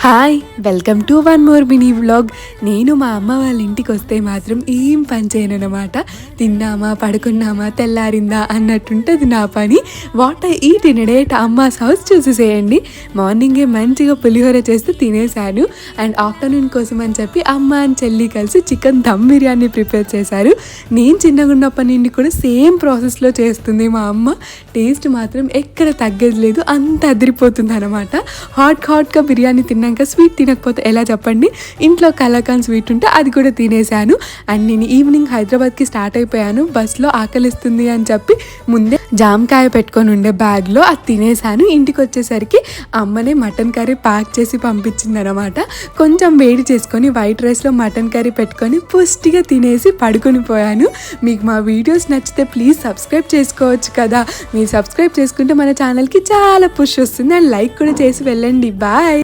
Hi welcome to one more mini vlog. నేను మా అమ్మ వాళ్ళ ఇంటికి వస్తే మాత్రం ఏం పని చేయను అనమాట. తిన్నామా పడుకున్నామా తెల్లారిందా అన్నట్టుంటుంది నా పని. What I eat in day at అమ్మాస్ house చూసేసేయండి. మార్నింగే మంచిగా పులిహోర చేస్తే తినేసాను. అండ్ ఆఫ్టర్నూన్ కోసం అని చెప్పి అమ్మ అండ్ చెల్లి కలిసి చికెన్ దమ్ బిర్యానీ ప్రిపేర్ చేశారు. నేను చిన్నగా ఉన్నప్పటి నుండి కూడా సేమ్ ప్రాసెస్లో చేస్తుంది మా అమ్మ. టేస్ట్ మాత్రం ఎక్కడ తగ్గేది లేదు, అంత అదిరిపోతుంది అనమాట. హాట్గా బిర్యానీ తిన్నాక స్వీట్ తినకపోతే ఎలా చెప్పండి. ఇంట్లో కలాకాన్ స్వీట్ ఉంటే అది కూడా తినేసాను. అండ్ నేను ఈవినింగ్ హైదరాబాద్కి స్టార్ట్ అయిపోయాను. బస్లో ఆకలిస్తుంది అని చెప్పి ముందే జామకాయ పెట్టుకొని ఉండే బ్యాగ్లో అది తినేసాను. ఇంటికి వచ్చేసరికి అమ్మనే మటన్ కర్రీ ప్యాక్ చేసి పంపించింది అనమాట. కొంచెం వేడి చేసుకొని వైట్ రైస్లో మటన్ కర్రీ పెట్టుకొని పుష్టిగా తినేసి పడుకొని పోయాను. మీకు మా వీడియోస్ నచ్చితే ప్లీజ్ సబ్స్క్రైబ్ చేసుకోవచ్చు కదా. మీరు సబ్స్క్రైబ్ చేసుకుంటే మన ఛానల్కి చాలా పుష్ వస్తుంది. అండ్ లైక్ కూడా చేసి వెళ్ళండి. బాయ్.